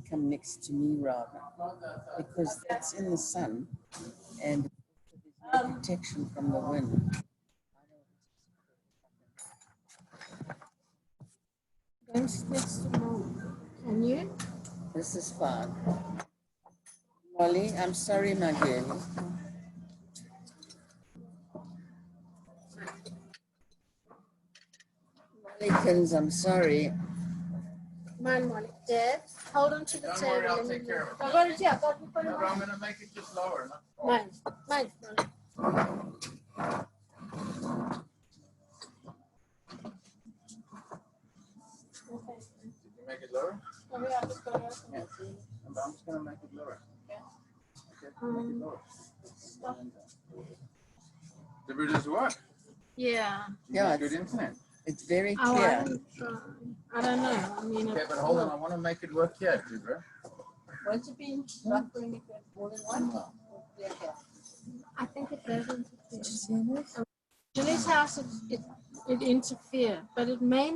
come next to me rather, because that's in the sun and there's no protection from the wind. Don't sit next to Mom. Can you? This is fine. Molly, I'm sorry, my girlie. Mollykins, I'm sorry. Come on, Molly. Dad, hold on to the Don't table. worry, I'll take care of it. I got it, yeah. Got it, No, but I'm going to make it just lower. Mine, Molly. Okay. Did you make it lower? Oh, yeah, I just got it. Yeah. I'm just going to make it lower. Yeah. Okay, make it lower. Did it just work? Yeah. Yeah, Good internet. it's very Oh, clear. I don't know. I mean, Okay, but hold on. I want to make it work here, Deborah. Won't it be buffering if it's more than one? Yeah, okay. I think it doesn't Did you interfere. see this? Julie's house, it interfered, but it may.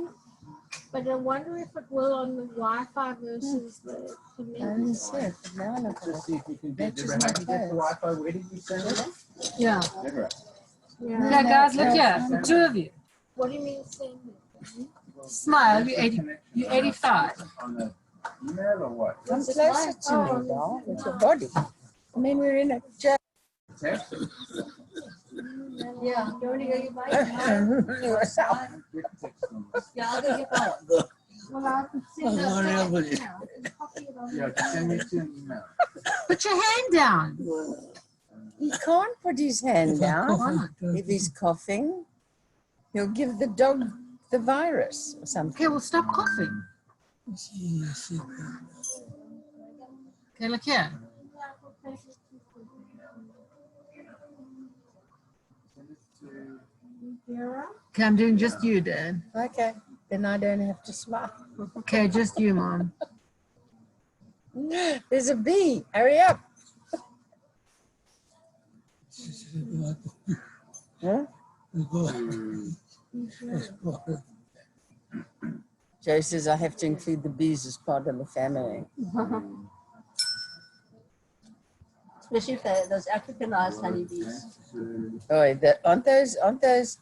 But I wonder if it will on the Wi-Fi versus the I connected. didn't see it, but now look at Just it. see if you can do That it. just Deborah, how do you get the works. Wi-Fi? Where did you send it? Yeah. Deborah. Yeah. Okay, guys, look here. The two of you. What do you mean saying that? Smile. You're 80. You're 85. On the email or what? Come closer to me, doll, with your body. I mean, we're in a jail. Text? Yeah, you already got your bike? Yourself. Get text number. Yeah, I'll go get that. Well, I could send Yeah, just send me to an email. Put your hand down. He can't put his hand down if he's coughing. He'll give the dog the virus or something. Okay, well, stop coughing. Okay, look here. Okay, I'm doing just you, Dad. Okay, then I don't have to smile. Okay, just you, Mom. There's a bee. Hurry up. Huh? Joe says I have to include the bees as part of the family. Especially if they're those Africanized honeybees. Oh, aren't those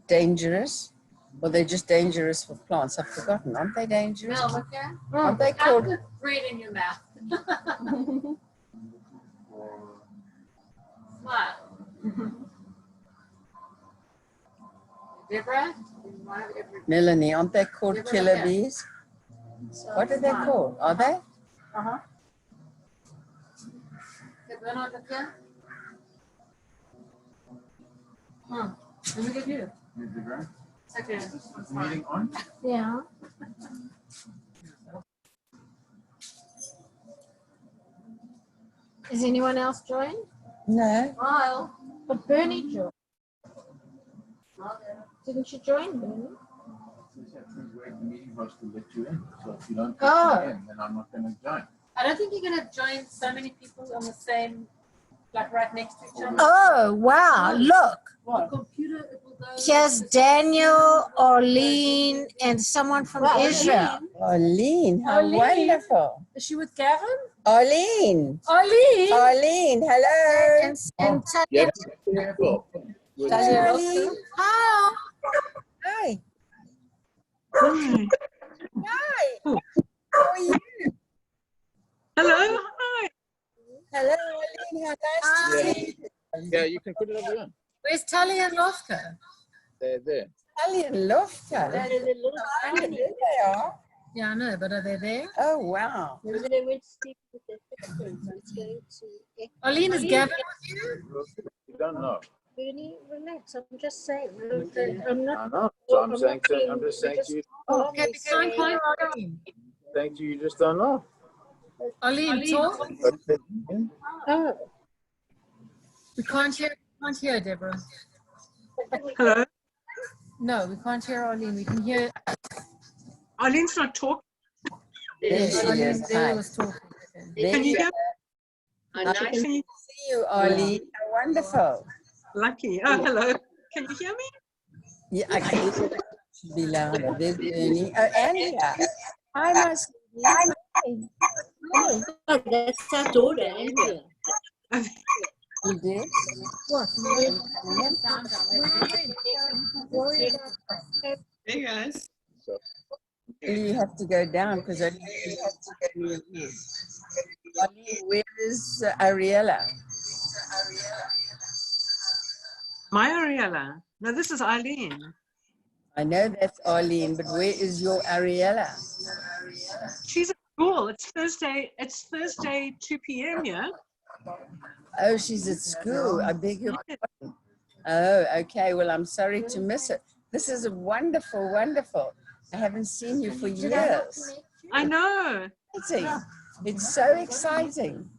dangerous? Well, they're just dangerous for plants. I've forgotten. Aren't they dangerous? No, look here. Aren't they called? Put bread in your mouth. Smile. Deborah? Melanie, aren't they called Never killer look at. bees? What are they called? Are they? Uh-huh. Okay, Bernard, look here. Let me get you. Hey, Deborah, It's okay. is this meeting on? Yeah. Is anyone else joined? No. Smile. But Bernie joined. Didn't you join, Bernie? Wait, the meeting host to let you in. So if you don't Oh. let me in, then I'm not going to join. I don't think you're going to join so many people on the same, like right next to each other. Oh, wow. Look. The computer, it will go. Here's Daniel, Orlean, and someone from Israel. Arlene, how Arlene. wonderful. Is she with Gavin? Arlene. Arlene! Arlene, hello. And Yes. Arlene. Hi. Hi. Hi. How are you? Hello, hi. Hello, Arlene. How nice to see you. Yeah, you can put it over there. Where's Tali and Lofka? They're there. Italian Lofka. That is a little Oh, there tiny. they are. Yeah, I know, but are they there? Oh, wow. Maybe they went to sleep with their footprints. I'm going to Arlene, is Gavin with you? You don't know. Bernie, relax. I'm just saying. I'm not. I know. So I'm saying, I'm just saying to you, Okay, we can't hear Arlene. saying to you, you just don't know. Arlene, talk. Oh, We can't hear Deborah. Hello. No, we can't hear Arlene. We can hear. Eileen's not talking. There she Arlene is. there Hi. was talking. There Can you you hear? I Can can you? see you, Arlene. How wonderful. Lucky. Oh, hello. Can you hear me? Yeah, I can hear it. Should be louder. There's Bernie. Oh, Andrea. Hi, my sweetie. Oh, that's our daughter, Andrea. You did? What? Hey guys. You have to go down because you have to go to your ears. Where is Ariella? My Ariella. No, this is Eileen. I know that's Arlene, but where is your Ariella? She's at school. It's Thursday. It's Thursday, 2 p.m. Yeah. Oh, she's at school. I beg your pardon. Oh, okay. Well, I'm sorry to miss it. This is wonderful, wonderful. I haven't seen you for years. I know. It's so exciting.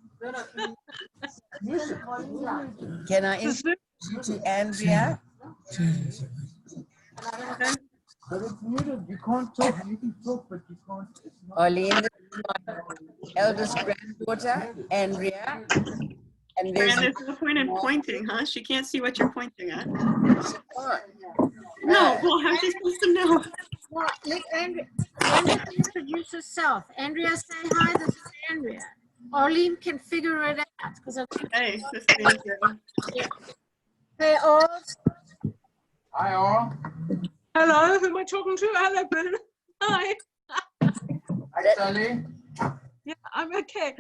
Can I introduce you to Andrea? But it's muted. You can't talk. You can talk, but you can't. It's not. Arlene, this is my eldest granddaughter, Andrea. And there's There's no point in pointing, huh? She can't see what you're pointing at. Siobhan. No, well, how's she supposed to know? Well, let Andrea introduce herself. Andrea, say hi. This is Andrea. Arlene can figure it out because Hey, this is Andrea. they all. Hi, all. Hello. Who am I talking to? Hello, Ben. Hi. Hi, Sally. Yeah, I'm okay.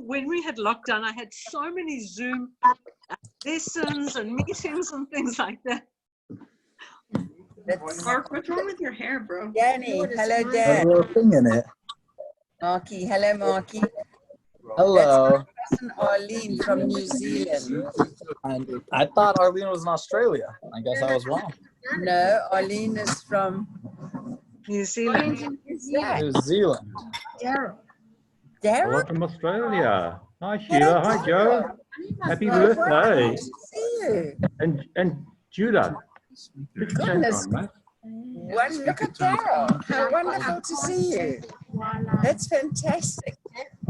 When we had lockdown, I had so many Zoom lessons and meetings and things like that. That's Mark, what's wrong with your hair, bro? Danny. Hello, There's Dan. a little thing in it. Marky. Hello, Marky. Hello. That's my cousin Arlene from New Zealand. I thought Arlene was in Australia. I guess I was wrong. No, Arlene is from New Zealand. New Zealand. Daryl. Darren. Hello from Australia. Hi Sheila. Hi Joe. Happy birthday. Nice to see you. And Judah. Goodness. Look at Daryl. How wonderful to see you. That's fantastic.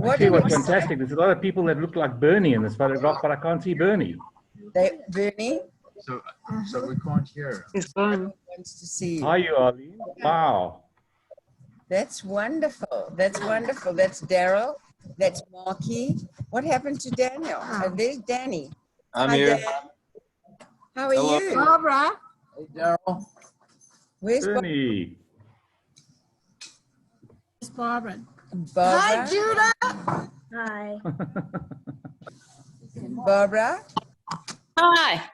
I tell you what's fantastic. There's a lot of people that look like Bernie in this photograph, but I can't see Bernie. Bernie So we can't hear. It's fun. wants to see you. Hi you, Arlene. Wow. That's wonderful. That's wonderful. That's Daryl. That's Marky. What happened to Daniel? Oh, there's Danny. I'm Hi, here. Dan. How are Hello. you? Barbara. Hey, Daryl. Where's Bernie. It's Barbara. Barbara? Hi, Judah. Hi. Barbara? Hi,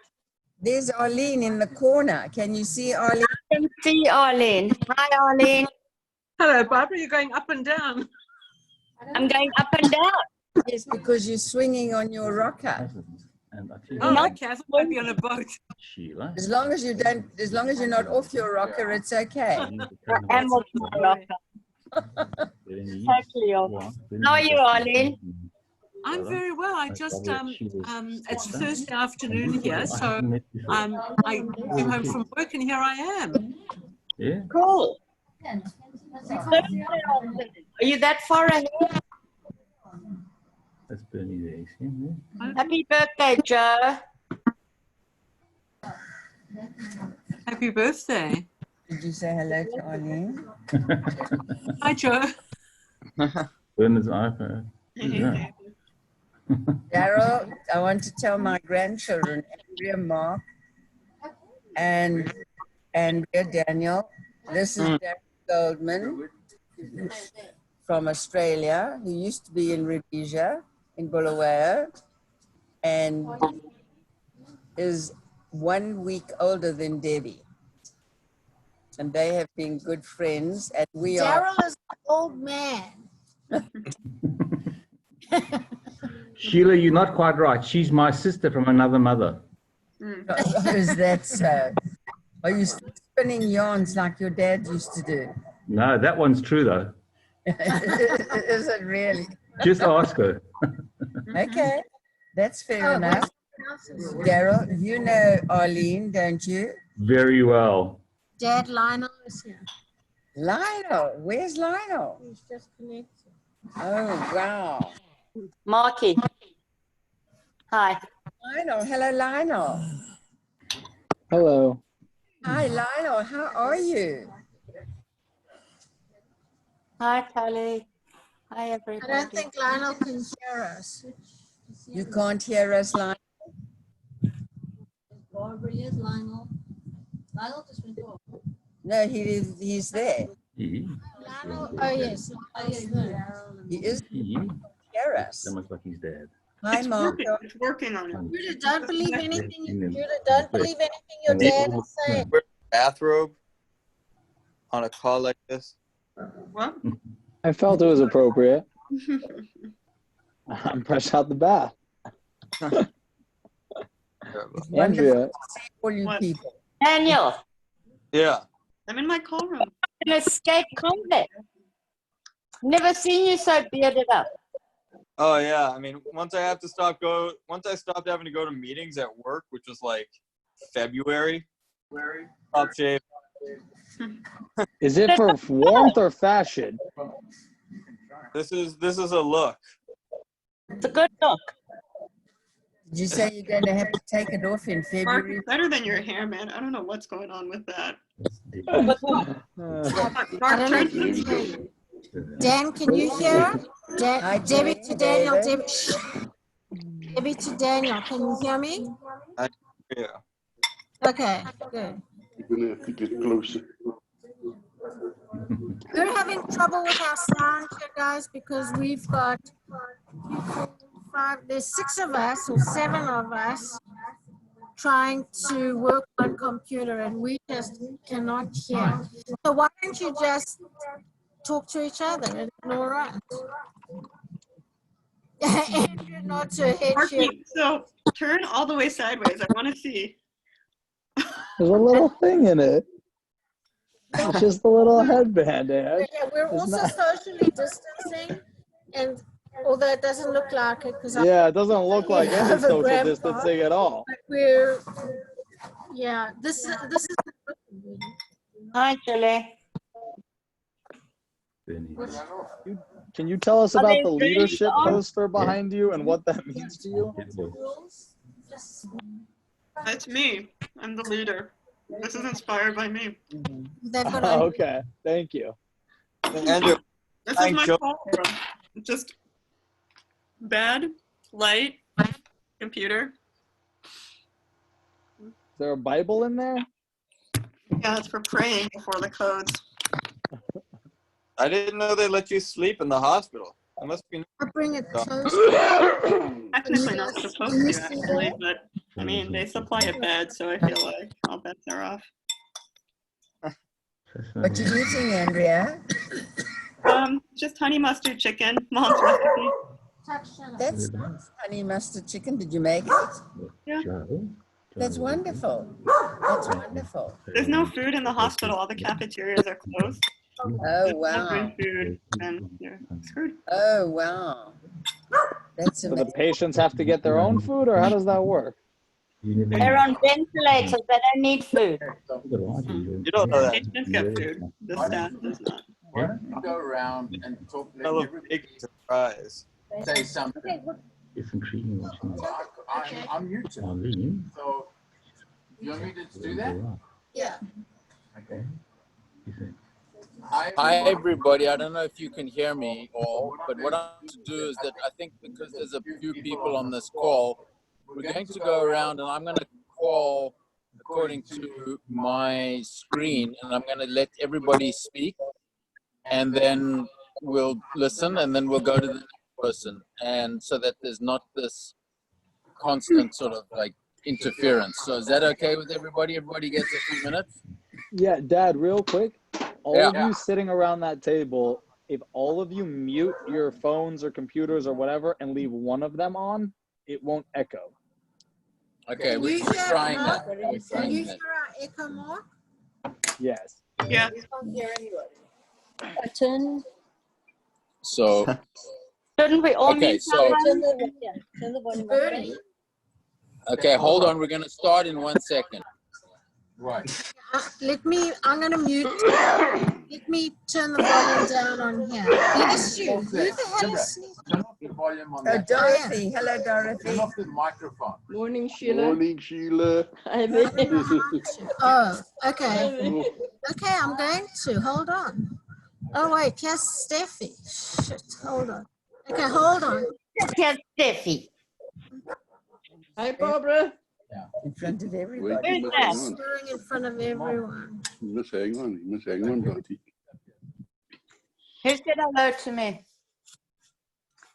There's Arlene in the corner. Can you see Arlene? I can see Arlene. Hi, Arlene. Hello, Barbara. You're going up and down. I'm going up and down. Yes, because you're swinging on your rocker. And I think Oh, okay. I thought I'd be on a boat. Sheila. As long as you're not off your rocker, it's okay. I'm off my rocker. Totally off. How are you, Arlene? I'm very well. I just it's Thursday afternoon here, so I came home from work and here I am. Yeah. Cool. Are you that far ahead? That's Bernie there. You see him there? Happy birthday, Joe. Happy birthday. Did you say hello to Arlene? Hi, Joe. Bernard's iPhone. Yeah. Daryl, I want to tell my grandchildren, Andrea, Mark, and Andrea, Daniel. This is Darren Goldman from Australia, who used to be in Rhodesia, in Bulawayo, and is 1 week older than Debbie. And they have been good friends, and we are. Daryl is an old man. Sheila, you're not quite right. She's my sister from another mother. Is that so? Are you still spinning yarns like your dad used to do? No, that one's true though. Is it really? Just ask her. Okay, that's fair enough. Daryl, you know Arlene, don't you? Very well. Dad Lionel is here. Lionel, where's Lionel? He's just connected. Oh, wow. Marky. Hi. Lionel, hello, Lionel. Hello. Hi, Lionel, how are you? Hi, Tally. Hi, everybody. I don't think Lionel can hear us. You can't hear us, Lionel? Barbara, yes, Lionel. Lionel just went off. No, he's there. Lionel, oh yes. He is hear us. That looks like he's dead. Hi, It's Marco. working. It's working on it. Judah, don't believe anything. Yeah. Judah, don't believe anything your dad is saying. Wear a bathrobe on a call like this. What? I felt it was appropriate. I'm fresh out the bath. Andrea, All you What? people. Daniel, Yeah. I'm in my call room. an escaped convict. Never seen you so bearded up. Oh yeah. I mean, once I stopped having to go to meetings at work, which was like February. Top shape. is it for warmth or fashion? This is a look. It's a good look. Did you say you're going to have to take it off in Mark, February? it's better than your hair, man. I don't know what's going on with that. Uh, Mark, turn Dan, can you hear? Hi, Debbie to Daniel. David. Debbie, shh. Debbie to Daniel. Can you hear me? Yeah. Okay, good. You're gonna have to get closer. We're having trouble with our sound here, guys, because we've got 3, 4, 5, there's 6 of us or 7 of us trying to work on computer and we just cannot hear. So why don't you just talk to each other and ignore us? Andrew nods her head. Marky, so turn all the way sideways. I want to see. there's a little thing in it. It's just a little headband, Ed. Yeah, we're It's also not- socially distancing, and although it doesn't look like it, because Yeah, it doesn't look like any have a social grandpa. distancing at all. but we're, yeah, this is. Hi, Julie. Can you tell us Are about they the really leadership on? poster behind you and what that means to you? That's me. I'm the leader. This is inspired by me. They've got on. Okay, thank you. Andrew, This is Thank my you. call room. Just bed, light, computer. Is there a Bible in there? Yeah, it's for praying before the codes. I didn't know they let you sleep in the hospital. That must be. I'll bring it close. Technically not supposed to, actually, but I mean, they supply a bed, so I feel like all beds are off. What you eating, Andrea? Just honey mustard chicken, mom's recipe. That's nice. Honey mustard chicken. Did you make it? Yeah. That's wonderful. That's wonderful. There's no food in the hospital. All the cafeterias are closed. Oh, If you wow. bring food, then you're screwed. Oh, wow. That's So the amazing. patients have to get their own food, or how does that work? They're on ventilators. They don't need food. You don't know that. Patients get food. The staff does not. Why don't you go around and talk, let Hello, everybody big surprise. say something? It's intriguing watching I'm new to it, Arlene. so you want me to do that? Yeah. Okay. Hi, everybody. I don't know if you can hear me all, but what I'm going to do is that I think because there's a few people on this call, we're going to go around and I'm going to call according to my screen and I'm going to let everybody speak and then we'll listen and then we'll go to the next person. And so that there's not this constant sort of like interference. So is that okay with everybody? Everybody gets a few minutes? Yeah, Dad, real quick. All Yeah. of you sitting around that table, if all of you mute your phones or computers or whatever and leave one of them on, it won't echo. Okay, Can we're you hear trying Mark? that. We're Can you trying hear that. our echo, Mark? Yes. Yeah. So, Shouldn't we all okay, mute so, our phones? Bernie. okay, hold on. We're going to start in 1 second. Right. I'm going to mute. Let me turn the volume down on here. Bless you. Who the hell is sneezing? Turn off the volume on Oh, that. Dorothy. Hello, Dorothy. Turn off the microphone. Morning, Sheila. Morning, Sheila. Oh, okay. Okay, I'm going to. Hold on. Oh, wait, here's Steffi. Shit, hold on. Okay, hold on. Here's Steffi. Hi, Barbara. In front of everybody. Wait, you must hang on. Swearing in front of everyone. You must hang on. You must hang on, Dottie. Who said hello to me?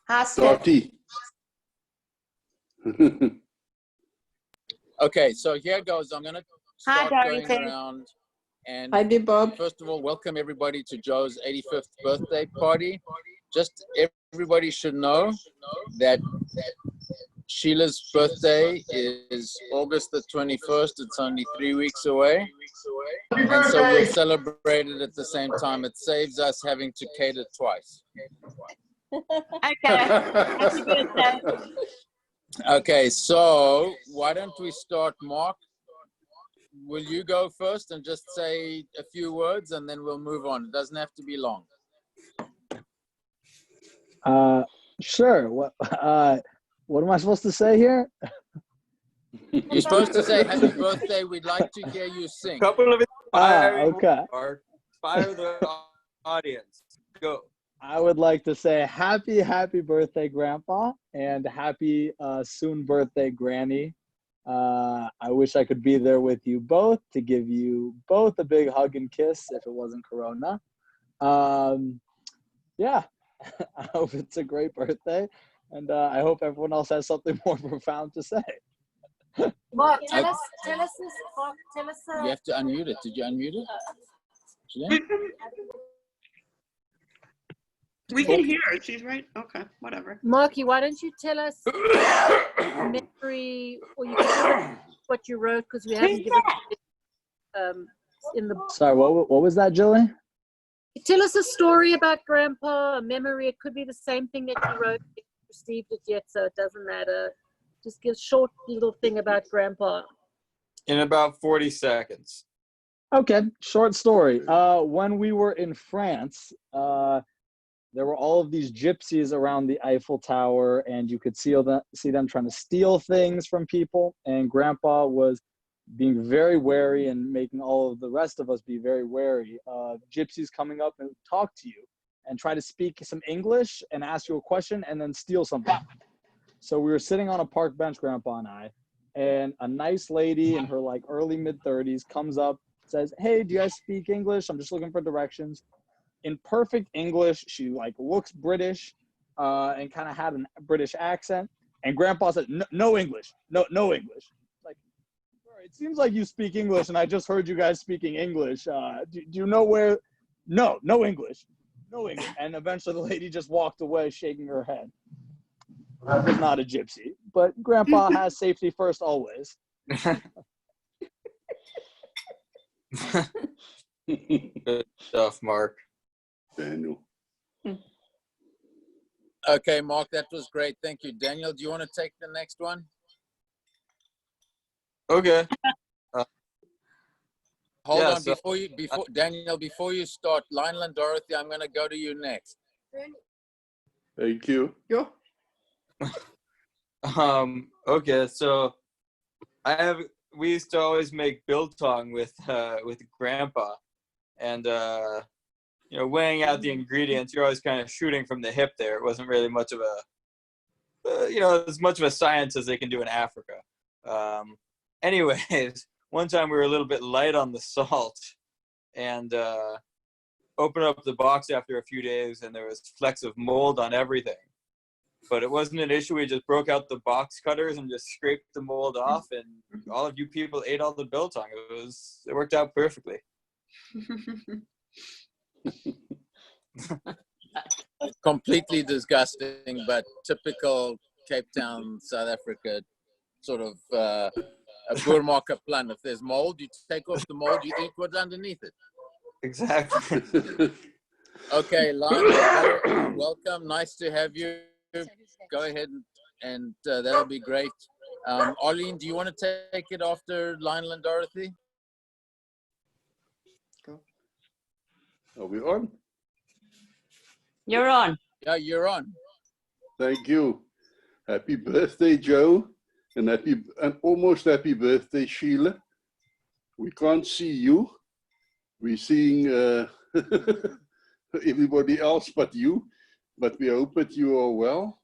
Hi, Steffi. Dottie. Okay, so here goes. I'm gonna Hi, start going Dorothy. around. And Hi, dear Bob. first of all, welcome everybody to Joe's 85th birthday party. Just everybody should know that Sheila's birthday is August the 21st. It's only 3 weeks away. And so we'll celebrate it at the same time. It saves us having to cater twice. Okay. Happy birthday. Okay, so why don't we start, Mark? Will you go first and just say a few words and then we'll move on? It doesn't have to be long. Sure. What am I supposed to say here? You're supposed to say happy birthday. We'd like to hear you sing. Couple of inspiring okay. words. Inspire the audience. Go. I would like to say happy birthday, Grandpa, and happy soon birthday, Granny. I wish I could be there with you both to give you both a big hug and kiss if it wasn't Corona. Yeah, I hope it's a great birthday, and I hope everyone else has something more profound to say. Mark, tell us this. Mark, tell us. You have to unmute it. Did you unmute it? Julian? We can hear her. She's right. Okay, whatever. Marky, why don't you tell us memory, or you can tell us what you wrote, because we haven't given in the. Sorry, what was that, Julie? Tell us a story about Grandpa, a memory. It could be the same thing that you wrote. If you received it yet, so it doesn't matter. Just give a short little thing about Grandpa. In about 40 seconds. Okay, short story. When we were in France, there were all of these gypsies around the Eiffel Tower, and you could see them trying to steal things from people. And Grandpa was being very wary and making all of the rest of us be very wary of gypsies coming up and talk to you and try to speak some English and ask you a question and then steal something. So we were sitting on a park bench, Grandpa and I, and a nice lady in her like early mid-30s comes up, says, "Hey, do you guys speak English? I'm just looking for directions." In perfect English, she like looks British and kind of had a British accent. And Grandpa said, "No English, no English." Like, it seems like you speak English, and I just heard you guys speaking English. Do you know where? No English, no English. And eventually, the lady just walked away, shaking her head. I was not a gypsy, but Grandpa has safety first always. Good stuff, Mark. Daniel. Okay, Mark, that was great. Thank you. Daniel, do you want to take the next one? Okay. Hold yeah, on, Daniel, before you start, Lionel and Dorothy, I'm going to go to you next. Thank you. Yeah. Okay, so we used to always make biltong with Grandpa, and you know, weighing out the ingredients, you're always kind of shooting from the hip there. It wasn't really much of a you know, as much of a science as they can do in Africa. Anyways, one time we were a little bit light on the salt, and opened up the box after a few days, and there was flecks of mold on everything. But it wasn't an issue. We just broke out the box cutters and just scraped the mold off, and all of you people ate all the biltong. It worked out perfectly. Completely disgusting, but typical Cape Town, South Africa, sort of a boermarker plan. If there's mold, you take off the mold, you eat what's underneath it. Exactly. Okay, Lionel, welcome. Nice to have you. Go ahead and that'll be great. Arlene, do you want to take it after Lionel and Dorothy? Are we on? You're on. Yeah, you're on. Thank you. Happy birthday, Joe, and almost happy birthday, Sheila. We can't see you. We're seeing everybody else but you. But we hope that you are well.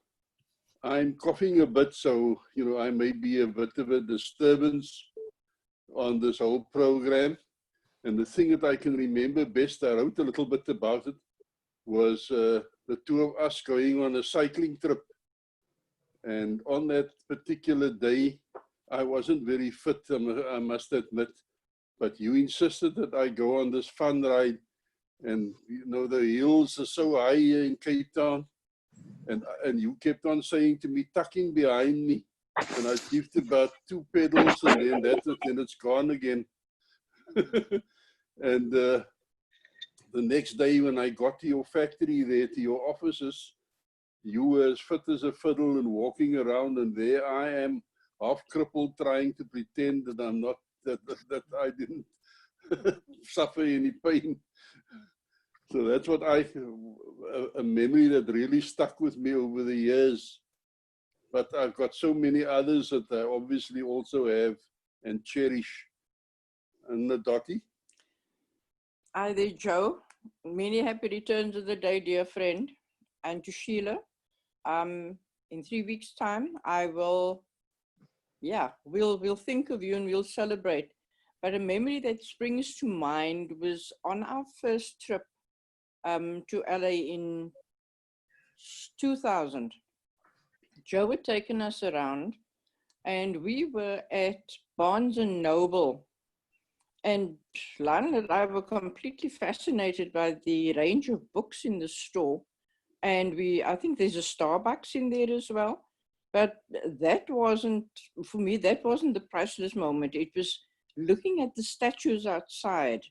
I'm coughing a bit, so I may be a bit of a disturbance on this whole program. And the thing that I can remember best, I wrote a little bit about it, was the two of us going on a cycling trip. And on that particular day, I wasn't very fit, I must admit, but you insisted that I go on this fun ride. And the hills are so high here in Cape Town. And you kept on saying to me, tucking behind me. And I give about 2 pedals and then it's gone again. And the next day when I got to your factory there, to your offices, you were as fit as a fiddle and walking around, and there I am, half crippled, trying to pretend that I'm not, that I didn't suffer any pain. So that's what a memory that really stuck with me over the years. But I've got so many others that I obviously also have and cherish. And Dottie? Hi there, Joe. Many happy returns of the day, dear friend. And to Sheila, in 3 weeks' time, I will, we'll think of you and we'll celebrate. But a memory that springs to mind was on our first trip to LA in 2000. Joe had taken us around and we were at Barnes and Noble. And Lionel and I were completely fascinated by the range of books in the store. And I think there's a Starbucks in there as well. But that wasn't, for me, that wasn't the priceless moment. It was looking at the statues outside.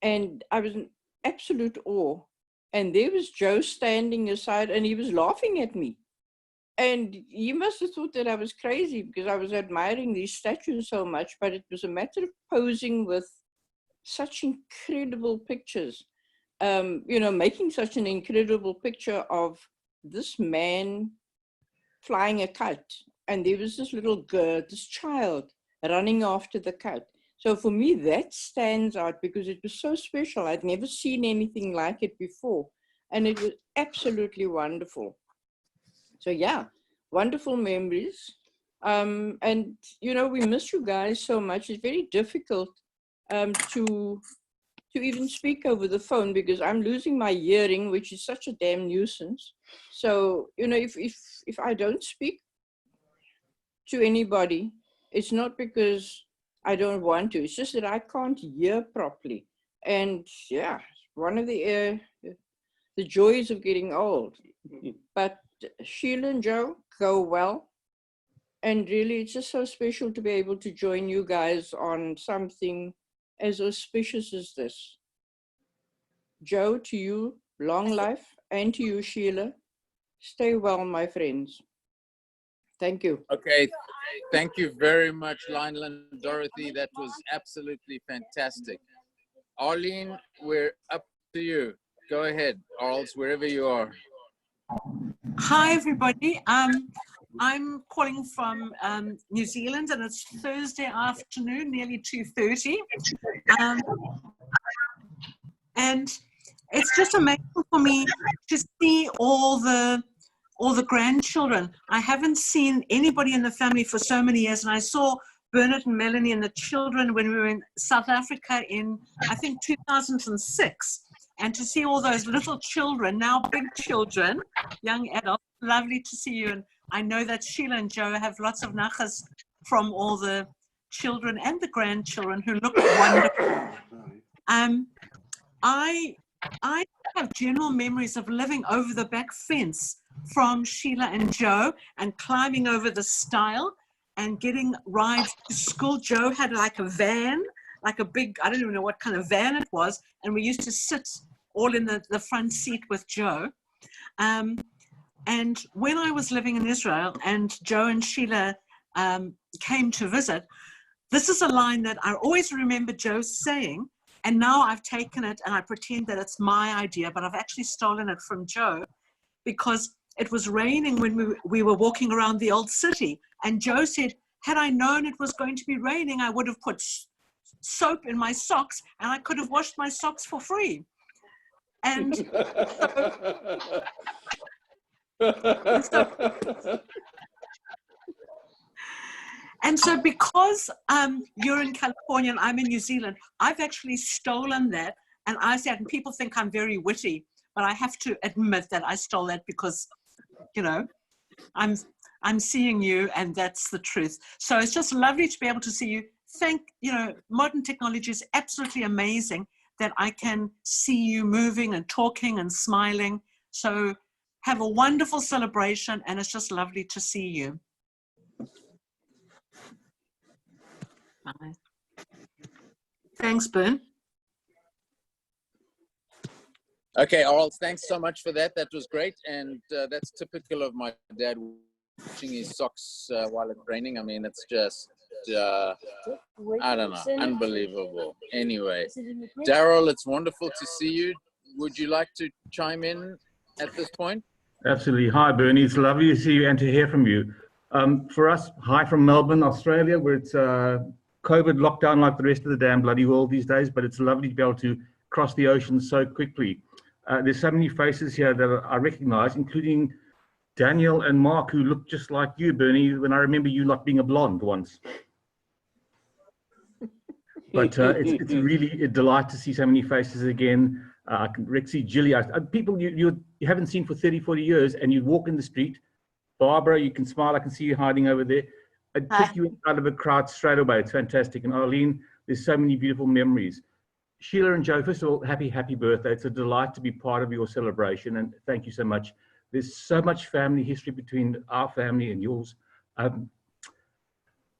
And I was in absolute awe. And there was Joe standing aside and he was laughing at me. And he must have thought that I was crazy because I was admiring these statues so much, but it was a matter of posing with such incredible pictures. Making such an incredible picture of this man flying a kite. And there was this little girl, this child running after the kite. So for me, that stands out because it was so special. I'd never seen anything like it before. And it was absolutely wonderful. So yeah, wonderful memories. And, we miss you guys so much. It's very difficult to even speak over the phone because I'm losing my hearing, which is such a damn nuisance. So, if I don't speak to anybody, it's not because I don't want to. It's just that I can't hear properly. And yeah, one of the joys of getting old. But Sheila and Joe, go well. And really, it's just so special to be able to join you guys on something as auspicious as this. Joe, to you, long life, and to you, Sheila, stay well, my friends. Thank you. Okay, thank you very much, Lionel and Dorothy. That was absolutely fantastic. Arlene, we're up to you. Go ahead, Arls, wherever you are. Hi, everybody. I'm calling from New Zealand, and it's Thursday afternoon, nearly 2:30. And it's just amazing for me to see all the grandchildren. I haven't seen anybody in the family for so many years, and I saw Bernard and Melanie and the children when we were in South Africa in, I think, 2006. And to see all those little children, now big children, young adults, lovely to see you. And I know that Sheila and Joe have lots of nachas from all the children and the grandchildren who look wonderful. I have general memories of living over the back fence from Sheila and Joe and climbing over the stile and getting rides to school. Joe had like a van, like a big, I don't even know what kind of van it was. And we used to sit all in the front seat with Joe. And when I was living in Israel and Joe and Sheila came to visit, this is a line that I always remember Joe saying, and now I've taken it and I pretend that it's my idea, but I've actually stolen it from Joe because it was raining when we were walking around the old city. And Joe said, had I known it was going to be raining, I would have put soap in my socks and I could have washed my socks for free. And and so because you're in California and I'm in New Zealand, I've actually stolen that. And I said, and people think I'm very witty, but I have to admit that I stole that because, you know, I'm seeing you, and that's the truth. So it's just lovely to be able to see you. You know, modern technology is absolutely amazing that I can see you moving and talking and smiling. So have a wonderful celebration, and it's just lovely to see you. Bye. Thanks, Bern. Okay, Oral, thanks so much for that. That was great. And that's typical of my dad washing his socks while it's raining. I mean, it's just, I don't know, unbelievable. Anyway, Daryl, it's wonderful to see you. Would you like to chime in at this point? Absolutely. Hi, Bernie. It's lovely to see you and to hear from you. For us, hi from Melbourne, Australia, where it's COVID lockdown like the rest of the damn bloody world these days, but it's lovely to be able to cross the ocean so quickly. There's so many faces here that I recognize, including Daniel and Mark, who look just like you, Bernie, when I remember you not being a blonde once. But it's really a delight to see so many faces again. I can see Jilly, people you haven't seen for 30, 40 years, and you walk in the street. Barbara, you can smile, I can see you hiding over there. I'd pick you out of a crowd straight away. It's fantastic. And Arlene, there's so many beautiful memories. Sheila and Joe, first of all, happy birthday. It's a delight to be part of your celebration, and thank you so much. There's so much family history between our family and yours. I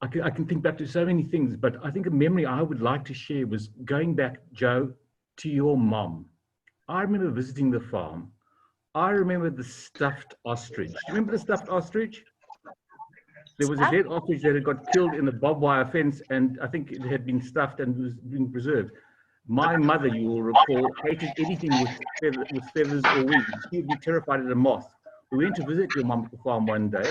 can think back to so many things, but I think a memory I would like to share was going back, Joe, to your mom. I remember visiting the farm. I remember the stuffed ostrich. Do you remember the stuffed ostrich? There was a dead ostrich that had got killed in a barbed wire fence, and I think it had been stuffed and was being preserved. My mother, you will recall, hated anything with feathers or wings. She would be terrified of a moth. We went to visit your mum at the farm one day,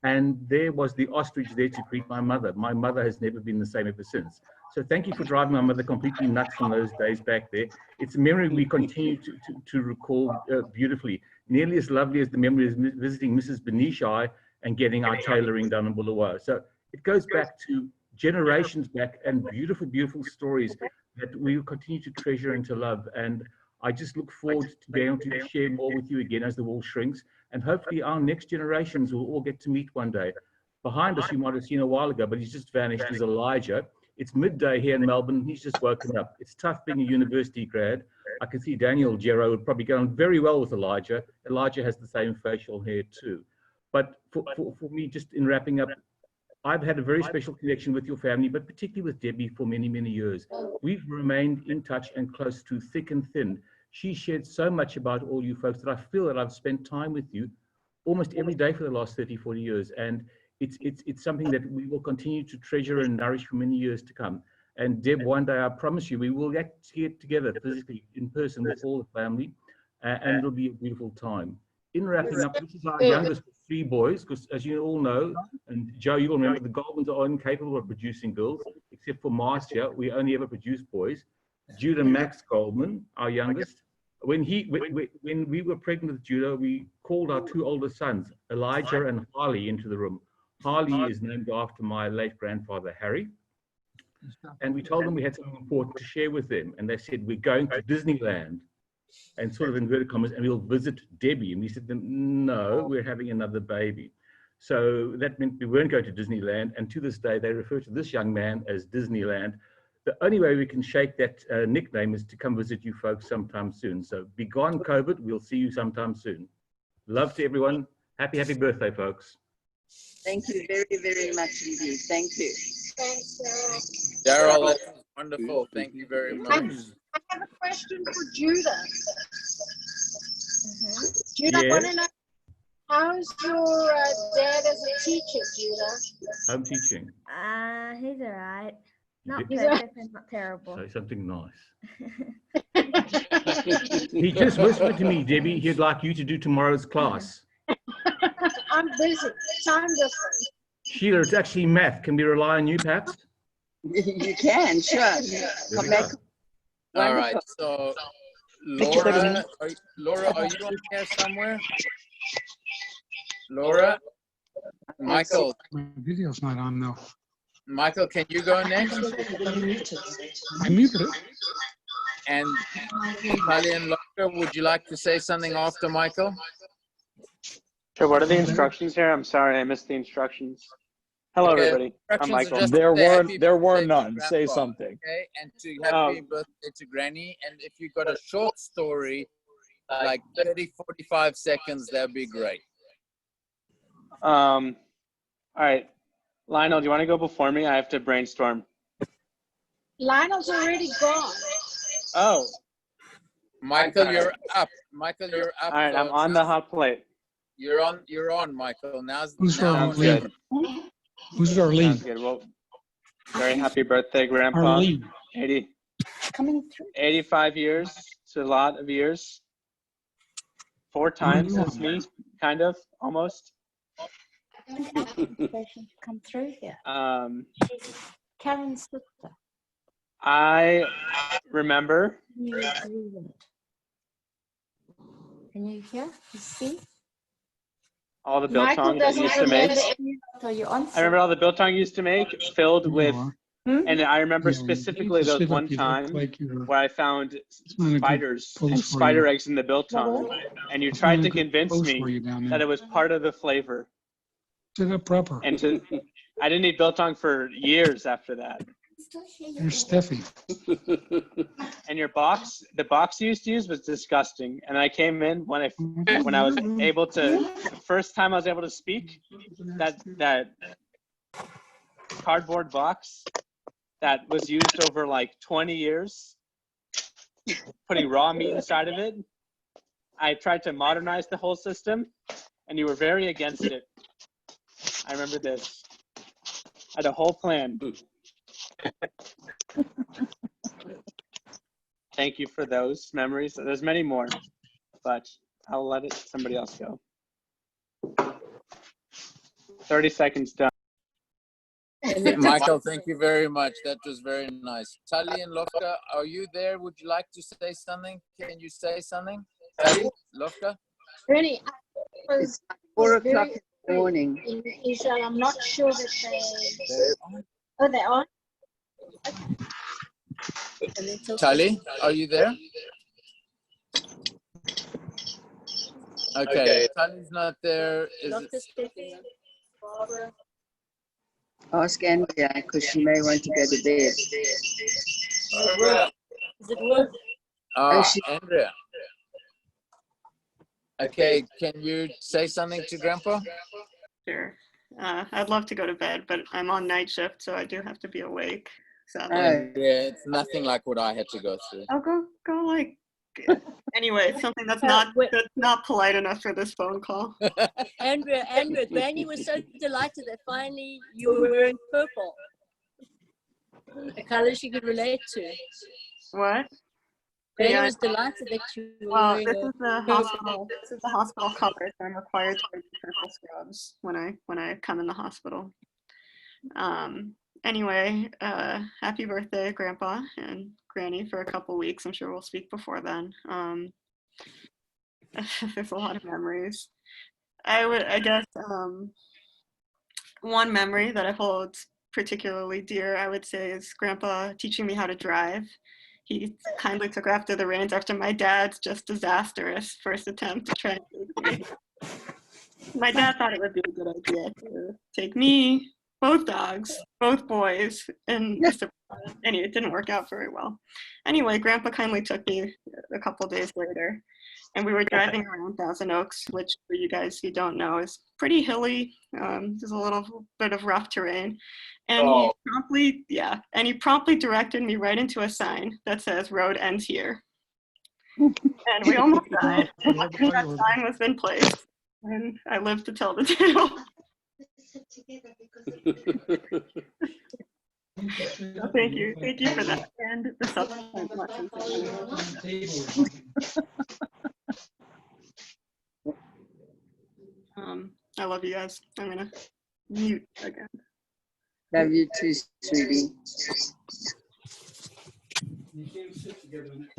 and there was the ostrich there to greet my mother. My mother has never been the same ever since. So thank you for driving my mother completely nuts from those days back there. It's a memory we continue to recall beautifully. Nearly as lovely as the memory of visiting Mrs. Benishai and getting our tailoring done in Bulawayo. So it goes back to generations back, and beautiful, beautiful stories that we will continue to treasure and to love. And I just look forward to being able to share more with you again as the world shrinks. And hopefully our next generations will all get to meet one day. Behind us, you might have seen a while ago, but he's just vanished, is Elijah. It's midday here in Melbourne. He's just woken up. It's tough being a university grad. I can see Daniel Gero would probably get on very well with Elijah. Elijah has the same facial hair too. But for me, just in wrapping up, I've had a very special connection with your family, but particularly with Debbie for many, many years. We've remained in touch and close to thick and thin. She shared so much about all you folks that I feel that I've spent time with you almost every day for the last 30, 40 years. And it's something that we will continue to treasure and nourish for many years to come. And Deb, one day, I promise you, we will get together physically in person with all the family, and it'll be a beautiful time. In wrapping up, this is our youngest of 3 boys, because as you all know, and Joe, you'll remember, the Goldmans are incapable of producing girls, except for Marcia. We only ever produce boys. Judah Max Goldman, our youngest. When we were pregnant with Judah, we called our 2 older sons, Elijah and Harley, into the room. Harley is named after my late grandfather, Harry. And we told them we had something important to share with them. And they said, we're going to Disneyland, and sort of inverted commas, and we'll visit Debbie. And we said to them, no, we're having another baby. So that meant we weren't going to Disneyland. And to this day, they refer to this young man as Disneyland. The only way we can shake that nickname is to come visit you folks sometime soon. So be gone, COVID. We'll see you sometime soon. Love to everyone. Happy, happy birthday, folks. Thank you very, very much indeed. Thank you. Thanks, Daryl, that's wonderful. Thank you very much. I have a question for Judah. Judah, I want to know, how's your dad as a teacher, Judah? Home teaching. He's all right. Not He's perfect and not terrible. Say something nice. He just whispered to me, Debbie, he'd like you to do tomorrow's class. I'm busy. Time different. Sheila, it's actually math. Can we rely on you, perhaps? You can, sure. All right, so Laura, are you on there somewhere? Laura? Michael? My video's not on though. Michael, can you go next? I muted it. And Natalia and Laura, would you like to say something after Michael? Sure, what are the instructions here? I'm sorry, I missed the instructions. Hello, Okay, everybody. I'm instructions are Michael. just There to say weren't happy there were birthday to none. Say Grandpa, something. Okay, and to happy birthday to Granny. And if you've got a short story, like 30, 45 seconds, that'd be great. All right. Lionel, do you want to go before me? I have to brainstorm. Lionel's already gone. Oh. Michael, you're up. Michael, you're up. All right, I'm on the hot plate. You're on, Michael. Who's Now Arlene? Who's Arlene? Sounds good. Well, very happy birthday, Grandpa. Arlene. 85 years. It's a lot of years. 4 times as me, kind of, almost. Come through here. Karen's sister. I remember. Can you hear? You see? All the biltong that you used to make. So you're on. I remember all the biltong you used to make filled with, and I remember specifically those one time where I found spiders and spider eggs in the biltong, and you tried to convince me that it was part of the flavor. Sit up proper. And I didn't eat biltong for years after that. Here's Steffi. And your box, the box you used to use was disgusting. And I came in when I was able to, the first time I was able to speak, that cardboard box that was used over like 20 years, putting raw meat inside of it. I tried to modernize the whole system, and you were very against it. I remember this. I had a whole plan. Thank you for those memories. There's many more, but I'll let somebody else go. 30 seconds done. Michael, thank you very much. That was very nice. Tali and Lofka, are you there? Would you like to say something? Can you say something? Tali, Lofka? Really, I was 4 o'clock very in the morning. in Israel. I'm not sure that they. Oh, they're on. Tali, are you there? Okay, Tali's not there. Is it? Ask Andrea because she may want to go to bed. Is it work? Andrea. Okay, can you say something to Grandpa? Sure. I'd love to go to bed, but I'm on night shift, so I do have to be awake. Sadly. Yeah, it's nothing like what I had to go through. I'll go like anyway, something that's not polite enough for this phone call. Andrea, Granny was so delighted that finally you were wearing purple. A color she could relate to. What? Granny was delighted that you were wearing this is the hospital. This is the hospital color, so I'm required to wear purple scrubs when I come in the hospital. Anyway, happy birthday, Grandpa and Granny, for a couple weeks. I'm sure we'll speak before then. There's a lot of memories. I guess one memory that I hold particularly dear, I would say, is Grandpa teaching me how to drive. He kindly took after the reins after my dad's just disastrous first attempt to try and take me. My dad thought it would be a good idea to take me, both dogs, both boys, and anyway, it didn't work out very well. Anyway, Grandpa kindly took me a couple days later, and we were driving around Thousand Oaks, which for you guys who don't know is pretty hilly. There's a little bit of rough terrain, and he promptly directed me right into a sign that says "Road ends here," and we almost died. Luckily, that sign was in place, and I lived to tell the tale. So thank you for that, and the subsequent lessons. I love you guys. I'm gonna mute again. Love you too, sweetie.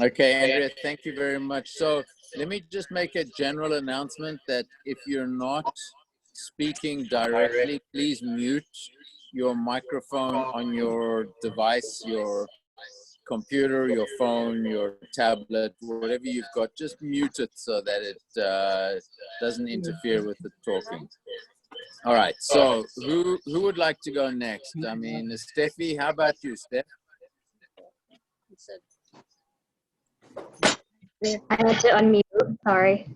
Okay, Andrea, thank you very much. So let me just make a general announcement that if you're not speaking directly, please mute your microphone on your device, your computer, your phone, your tablet, whatever you've got. Just mute it so that it doesn't interfere with the talking. All right, so who would like to go next? I mean, Steffi, how about you, Steph? I had to unmute, sorry.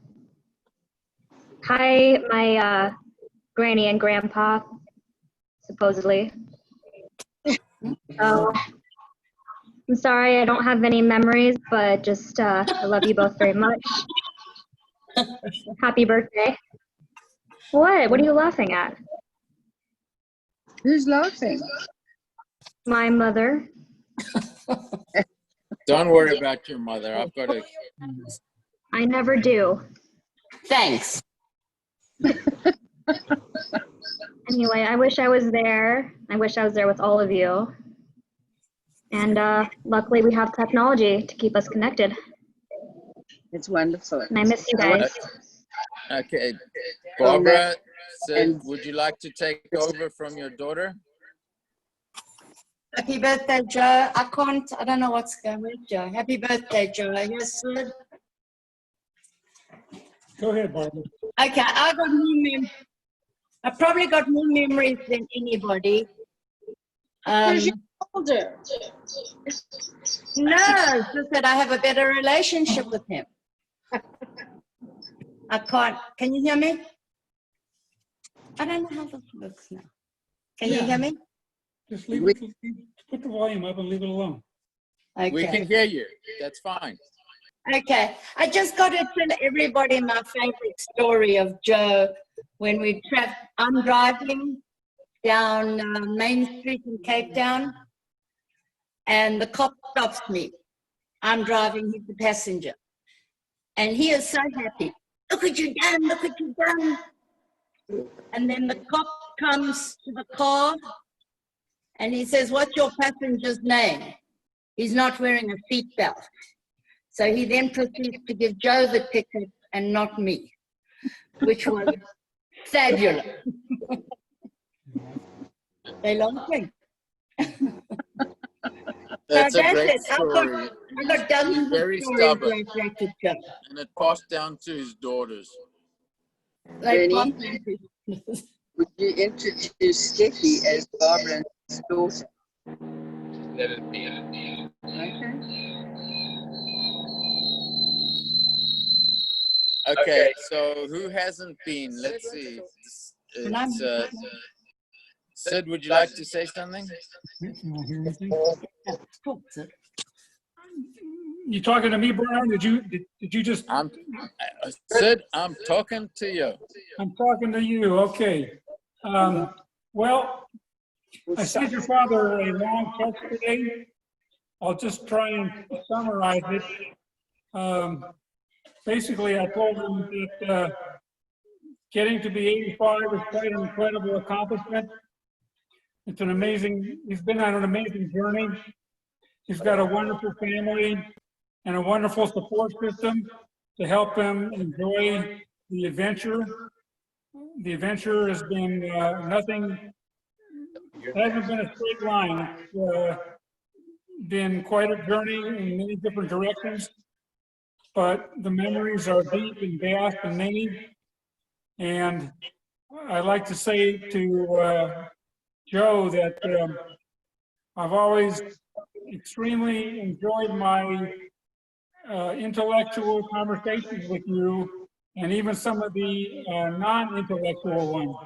Hi, my granny and grandpa, supposedly. Oh, I'm sorry, I don't have any memories, but just I love you both very much. Happy birthday. What? What are you laughing at? Who's laughing? My mother. Don't worry about your mother. I've got a... I never do. Thanks. Anyway, I wish I was there. I wish I was there with all of you. And luckily we have technology to keep us connected. It's wonderful. And I miss you guys. Okay, Barbara, Sid, would you like to take over from your daughter? Happy birthday, Joe. I don't know what's going with Joe. Happy birthday, Joe. Yes, Sid? Go ahead, Barbara. Okay, I probably got more memories than anybody. Because you're older. No, it's just that I have a better relationship with him. I can't. Can you hear me? I don't know how this works now. Can you hear me? Just leave it, put the volume up and leave it alone. Okay. We can hear you. That's fine. Okay. I just got to tell everybody my favorite story of Joe when we I'm driving down Main Street in Cape Town, and the cop stops me. I'm driving, he's the passenger. And he is so happy. Look what you done, look what you done. And then the cop comes to the car and he says, what's your passenger's name? He's not wearing a seatbelt. So he then proceeds to give Joe the ticket and not me, which was fabulous. They laughing. That's So a great it. story. I got dozens He's of very stories stubborn. like that to tell. And it passed down to his daughters. Like Bernie, would you introduce Steffi as Barbara's daughter? Let it be. Okay, so who hasn't been? Let's see. It's, Sid, would you like to say something? You talking to me, Brian? Did you just? Sid, I'm talking to you. I'm talking to you. Okay. Well, I sent your father a long text today. I'll just try and summarize it. Basically, I told him that getting to be 85 is quite an incredible accomplishment. It's an amazing, he's been on an amazing journey. He's got a wonderful family and a wonderful support system to help him enjoy the adventure. The adventure has been nothing, it hasn't been a straight line. It's been quite a journey in many different directions, but the memories are deep and vast and many. And I like to say to Joe that I've always extremely enjoyed my intellectual conversations with you, and even some of the non-intellectual ones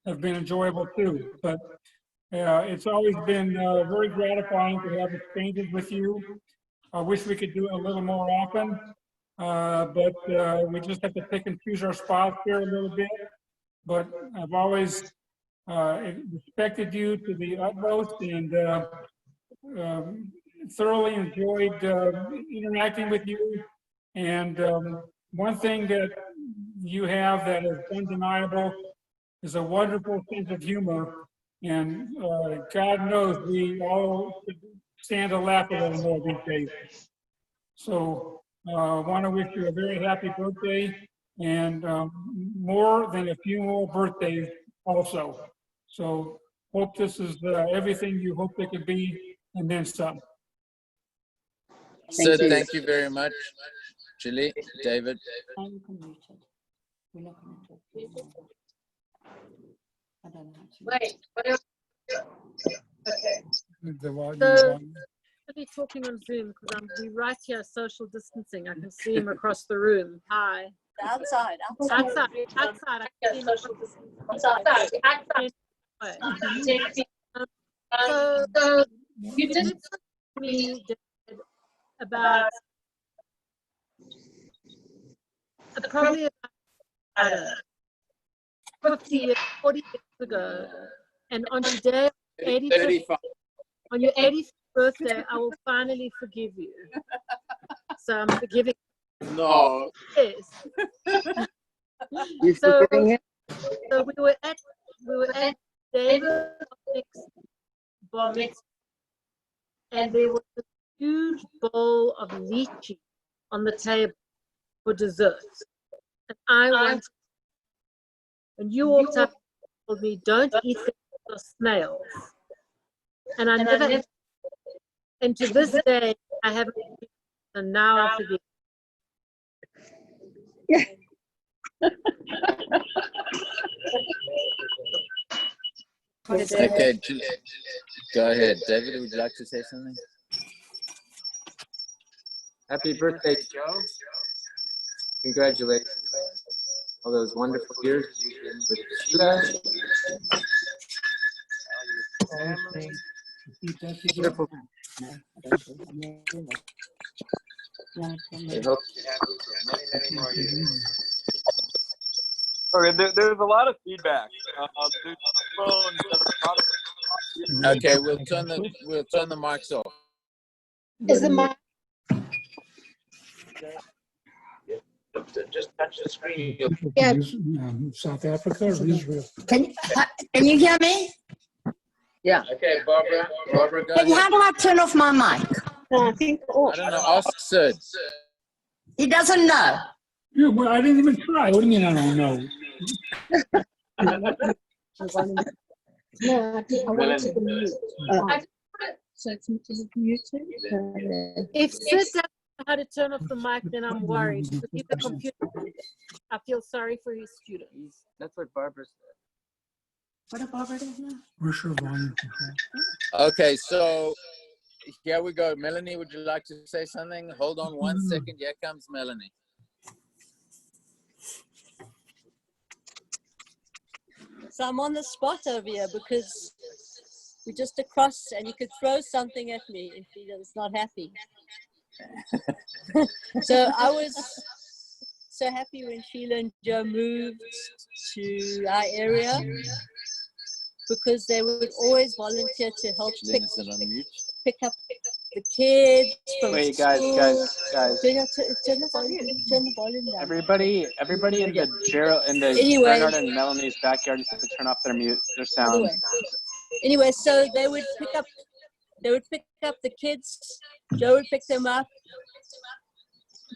have been enjoyable too. But it's always been very gratifying to have exchanges with you. I wish we could do it a little more often, but we just have to pick and choose our spots here a little bit. But I've always respected you to the utmost and thoroughly enjoyed interacting with you. And one thing that you have that is undeniable is a wonderful sense of humor. And God knows we all stand to laugh a little more these days. So I want to wish you a very happy birthday and more than a few more birthdays also. So hope this is everything you hoped it could be and then some. Sid, thank you very much. Julie, David. I'm muted. We're not going to talk anymore. I don't know how to. Wait, what else? Okay. So, be talking on Zoom because I'm right here social distancing. I can see him across the room. Hi. Outside. Outside. I can see him Social distancing. Outside. So you did tell me about probably about 50 years, 40 years ago, and on today, 85. On your 85th birthday, I will finally forgive you. So I'm forgiving. No. Yes. You So forgiving him? we were at David's bar mitzvah, and there was a huge bowl of lychee on the table for dessert. And I wanted, and you walked up and told me, don't eat them, they're snails. And I never, and to this day, I haven't, and now I forgive. Okay, go ahead. David, would you like to say something? Happy birthday, Joe. Congratulations. All those wonderful years you've been with Sheila. Family. Wonderful. We hope to have you for many, many more years. Okay, there's a lot of feedback. Okay, we'll turn the mics off. Is the mic? Just touch the screen. Yeah. South Africa or Israel? Can you hear me? Yeah. Okay, Barbara, go Hey, ahead. how do I turn off my mic? I think I don't know. Ask Sid. He doesn't know. Yeah, well, I didn't even try. What do you mean I don't know? No, I wanted to mute. So is it muted? If Sid doesn't know how to turn off the mic, then I'm worried. If he's a computer, I feel sorry for his students. That's what Barbara said. What did Barbara do now? Where's your volume control? Okay, so here we go. Melanie, would you like to say something? Hold on 1 second. Here comes Melanie. So I'm on the spot over here because we're just across and you could throw something at me if he is not happy. So I was so happy when Sheila and Joe moved to our area because they would always volunteer to help pick up the kids from Wait, school. guys. Turn the volume down. Everybody in the Anyway. Bernard and Melanie's backyard needs to turn off their sound. Anyway, so they would pick up the kids. Joe would pick them up.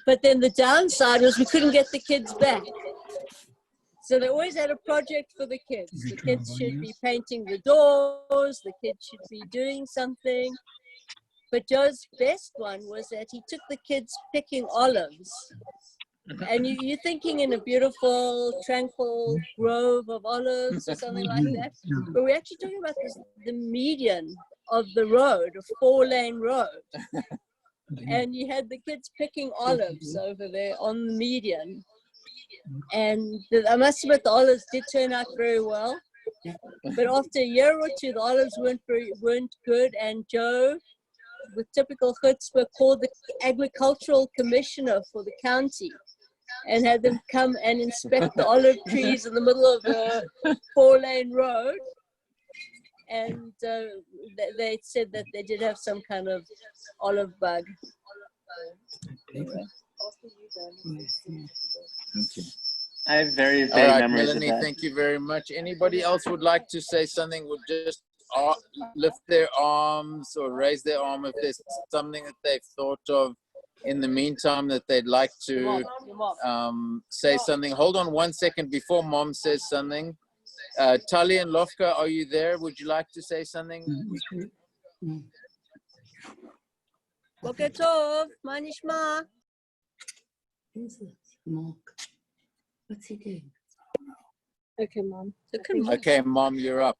But then the downside was we couldn't get the kids back. So they always had a project for the kids. The kids should be painting the doors. The kids should be doing something. But Joe's best one was that he took the kids picking olives. And you're thinking in a beautiful, tranquil grove of olives or something like that. But we're actually talking about the median of the road, a 4-lane road. And you had the kids picking olives over there on the median. And I must admit, the olives did turn out very well. But after a year or two, the olives weren't good. And Joe, with typical chutzpah, called the agricultural commissioner for the county and had them come and inspect the olive trees in the middle of a 4-lane road. And they said that they did have some kind of olive bug. Anyway. I have very All vague right, memories Melanie, of that. thank you very much. Anybody else would like to say something? We'll just lift their arms or raise their arm if there's something that they've thought of in the meantime that they'd like to say something. Hold on 1 second before Mom says something. Tali and Lofka, are you there? Would you like to say something? Boker Tov, מה נשמע? What's he doing? Okay, Mom. Okay, Mom, you're up.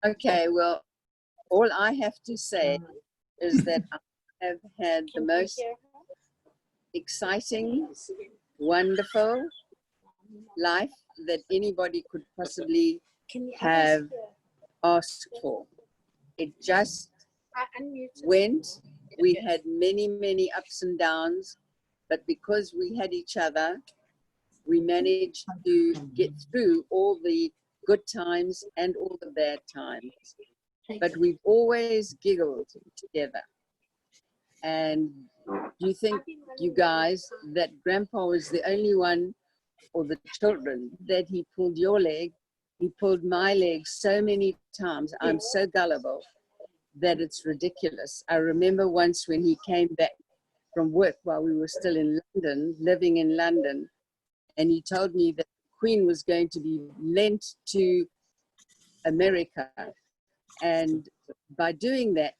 Okay, well, all I have to say is that I have had the most exciting, wonderful life that anybody could possibly have asked for. It just went. We had many, many ups and downs, but because we had each other, we managed to get through all the good times and all the bad times. But we've always giggled together. And do you think, you guys, that Grandpa was the only one, or the children, that he pulled your leg? He pulled my leg so many times. I'm so gullible that it's ridiculous. I remember once when he came back from work while we were still in London, living in London, and he told me that the Queen was going to be lent to America. And by doing that,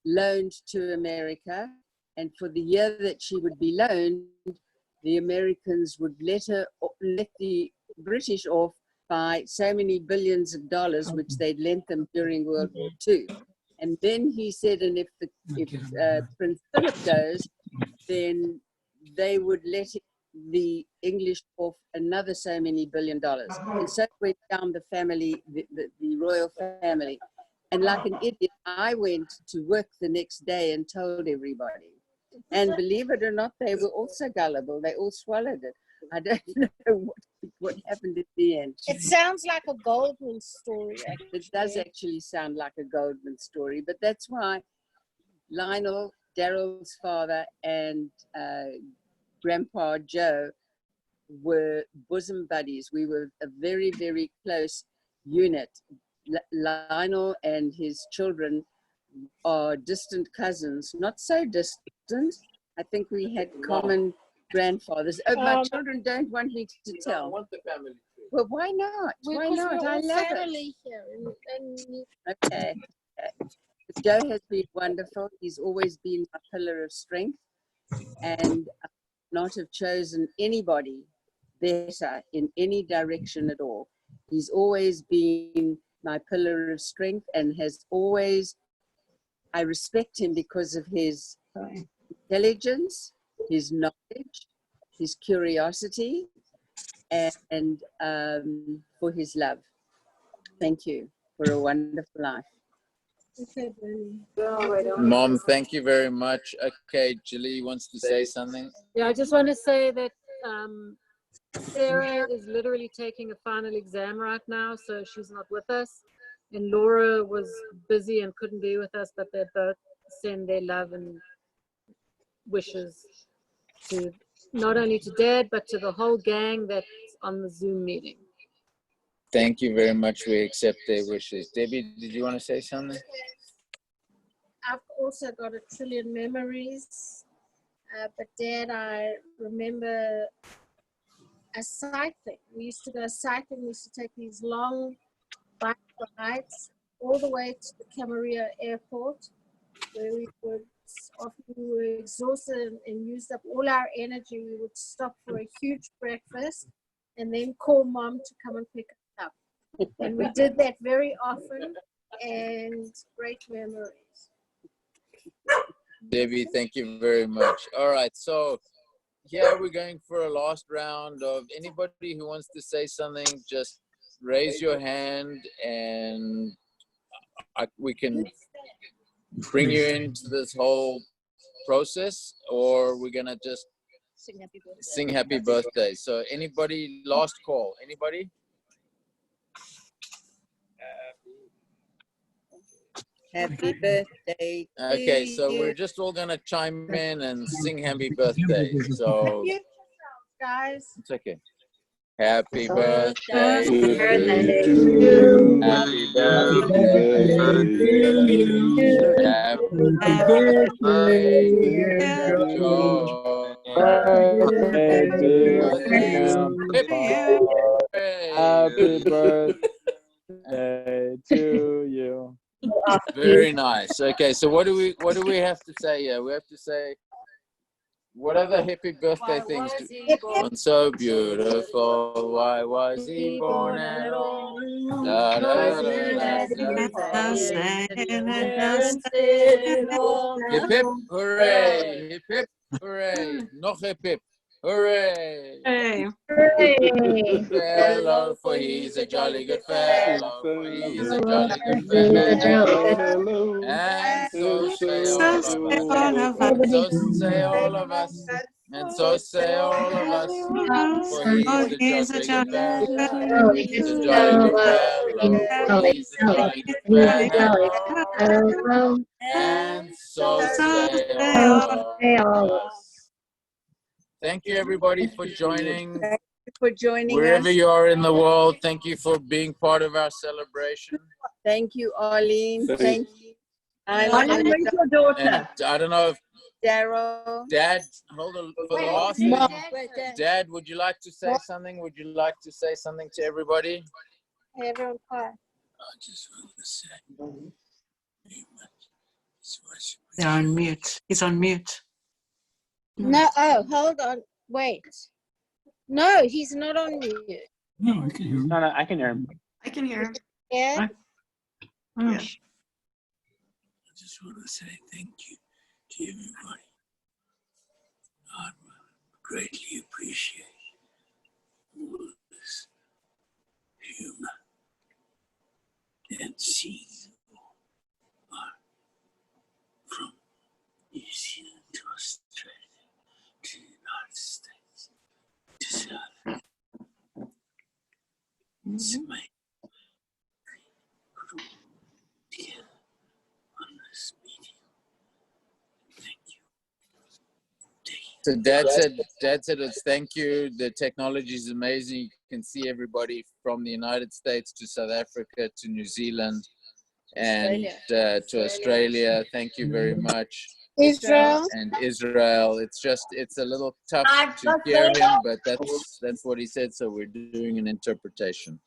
loaned to America. And for the year that she would be loaned, the Americans would let the British off by so many billions of dollars, which they'd lent them during World War II. And then he said, and if Prince Philip goes, then they would let the English off another so many $1 billion. And so it went down the family, the royal family. And like an idiot, I went to work the next day and told everybody. And believe it or not, they were also gullible. They all swallowed it. I don't know what happened at the end. It sounds like a Goldman story, actually. It does actually sound like a Goldman story, but that's why Lionel, Daryl's father, and Grandpa Joe were bosom buddies. We were a very, very close unit. Lionel and his children are distant cousins, not so distant. I think we had common grandfathers. Oh, my children don't want me to tell. I want the family tree. Well, why not? Why not? I love family it. here. Okay. Joe has been wonderful. He's always been a pillar of strength, and I would not have chosen anybody better in any direction at all. He's always been my pillar of strength and has always, I respect him because of his intelligence, his knowledge, his curiosity, and for his love. Thank you for a wonderful life. Okay, Bernie. Mom, thank you very much. Okay, Julie wants to say something. Yeah, I just want to say that Sarah is literally taking a final exam right now, so she's not with us. And Laura was busy and couldn't be with us, but they both send their love and wishes to not only to Dad, but to the whole gang that's on the Zoom meeting. Thank you very much. We accept their wishes. Debbie, did you want to say something? I've also got a trillion memories, but Dad, I remember cycling. We used to go cycling. We used to take these long bike rides all the way to the Camarillo airport, where we would, after we were exhausted and used up all our energy, we would stop for a huge breakfast and then call Mom to come and pick us up. And we did that very often, and great memories. Debbie, thank you very much. All right, so here we're going for a last round of anybody who wants to say something, just raise your hand and we can bring you into this whole process, or we're gonna just sing happy birthday. So anybody, last call, anybody? Happy birthday. Okay, so we're just all gonna chime in and sing happy birthday. So Guys. it's okay. Happy birthday Birthday to to you. you. Happy Happy birthday birthday to to you. you. Happy birthday, dear Joe. Birthday, dear Hip, Grandpa. Happy hooray. birthday to you. Very nice. Okay, so what do we have to say here? We have to say what other happy birthday things born so beautiful? Why was he born at all? Da, da, da, da, hip hip hooray! Hip hip hooray! Nog hip hip hooray! Fellow, for he's a jolly good fellow. For he's a jolly good fellow. And so say all of us. So say all of us. And so say all of us. For he's a jolly good fellow. He's a jolly good fellow. For he's a jolly good fellow. And so say all of us. Thank you, everybody, for joining. Thank you for joining Wherever us. you are in the world, thank you for being part of our celebration. Thank you, Arlene. Thank you. Arlene, where's your daughter? And I don't know if Daryl. Dad, hold on for the last Mom. thing. Dad, would you like to say something? Would you like to say something to everybody? Hey, everyone, quiet. I just want to say. They're on mute. He's on mute. No, oh, hold on. Wait. No, he's not on mute. No, I can hear him. No, I can hear him. I can hear him. Yeah? Oh. I just want to say thank you to everybody. I greatly appreciate all of this humor and seeing from New Zealand to Australia to the United States to South Africa. It's amazing. Put all together on this meeting. Thank you. So Dad said it's thank you. The technology is amazing. You can see everybody from the United States to South Africa to New Zealand and to Australia. Thank you very much. Israel. And Israel. It's a little tough to hear him, but that's what he said. So we're doing an interpretation.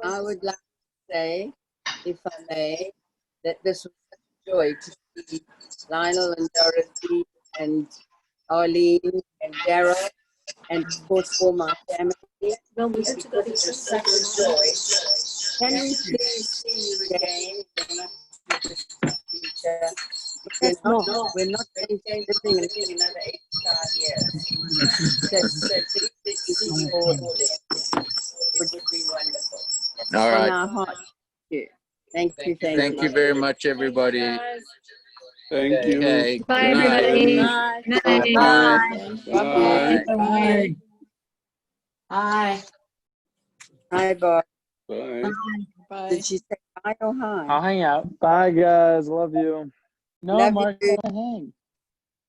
I would like to say, if I may, that this was such a joy to see Lionel and Dorothy and Arlene and Daryl, and of course all my family. It was such a joy. Can we please see you again? We're not going to anything until another 85 years. So please see you all there. Would be wonderful. All right. From our heart. Thank you. Thank you very much, everybody. Thank you. Okay. Bye, Good night. everybody. Bye. Night. Bye. Bye. Hi. Hi, Bob. Bye. Bye. Did she say hi or hi? I'll hang out. Bye, guys. Love you. No, Love Mark, you. hang.